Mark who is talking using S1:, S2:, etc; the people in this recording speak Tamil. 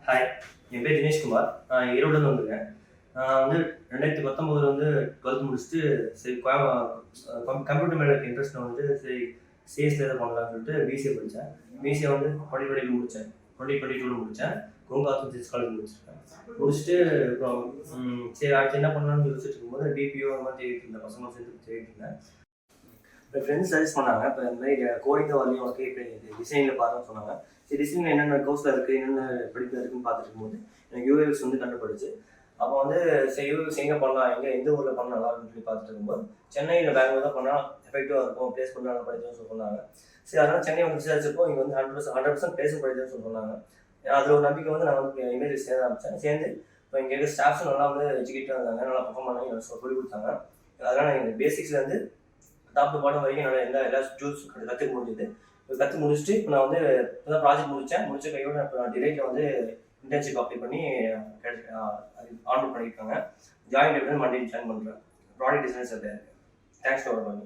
S1: ஹாய், என் பேர் தினேஷ்குமார். நான் ஈரோடுலேருந்து வந்திருக்கேன். நான் வந்து 2019 வந்து 12th முடிச்சுட்டு சரி கம்ப்யூட்டர் மேலே இருக்க இன்ட்ரெஸ்ட் வந்து சரி சிஎஸ்ல எதாவது பண்ணலாம்னு சொல்லிட்டு பிசிஏ படித்தேன். பிசிஏ வந்து 2022 முடித்தேன். 2022 முடித்தேன். கோங்கா ஃபிசிக்ஸ் காலேஜ் முடிச்சிருக்கேன். முடிச்சுட்டு அப்புறம் சரி அடுத்து என்ன பண்ணலாம்னு யோசிச்சுட்டு இருக்கும்போது பிபிஓ அந்த மாதிரி தேடிட்டு இருந்தேன். பசங்க சேர்ந்து தேடிட்டு இருந்தேன். இப்போ ஃப்ரெண்ட்ஸ் சஜஸ்ட் பண்ணாங்க. இப்போ இந்த மாதிரி கோடிங் தான் வரலையும் உனக்கு இப்போ டிசைனில் பார்த்தோன்னு சொன்னாங்க. சரி டிசைனில் என்னென்ன கோர்ஸில் இருக்குது என்னென்ன படிப்பு இருக்குன்னு பார்த்துட்டு இருக்கும்போது எனக்கு யூஎக்ஸ் வந்து கண்டுபிடிச்சு. அப்போ வந்து சரி யூஎக்ஸ் எங்கே பண்ணலாம், எந்த ஊரில் பண்ணலாம் நல்லா இருக்குன்னு சொல்லி பார்த்துட்டு இருக்கும்போது சென்னையில் பெங்களூர் தான் பண்ணால் எஃபெக்டிவாக இருக்கும், பிளேஸ் பண்ணாலும் படிச்சோன்னு சொல்லி சொன்னாங்க. சரி அதனால் சென்னை வந்து விசாரிச்சப்போ இங்கே வந்து 100% பிளேஸும் படிச்சோன்னு சொல்லி சொன்னாங்க. அதில் ஒரு நம்பிக்கை வந்து நான் வந்து இமேஜ் சேர்ந்து ஆரம்பித்தேன். சேர்ந்து இப்போ இங்கே இருக்க ஸ்டாஃப்ஸும் நல்லா வந்து எஜுகேட்டாக இருந்தாங்க, நல்லா பர்ஃபார்ம் பண்ணாங்க, எனக்கு சொல்லி கொடுத்தாங்க. அதனால் எனக்கு பேசிக்ஸ்லேருந்து டாப் டு பாட்டம் வரைக்கும் நல்லா எல்லா ஜூல்ஸ் கற்றுக்க முடிஞ்சது. இப்போ கற்று முடிச்சுட்டு இப்போ நான் வந்து இப்போ ப்ராஜெக்ட் முடிச்ச கையோட இப்போ நான் டிரைட்டில் வந்து இன்டர்ன்ஷிப் அப்ளை பண்ணி ஆன் பண்ணியிருக்காங்க. ஜாயின் வந்து மண்டே ஜாயின் பண்ணுறேன். ப்ராடக்ட் டிசைன்ஸ் அது. தேங்க்ஸ் ஃபார் பண்ணி.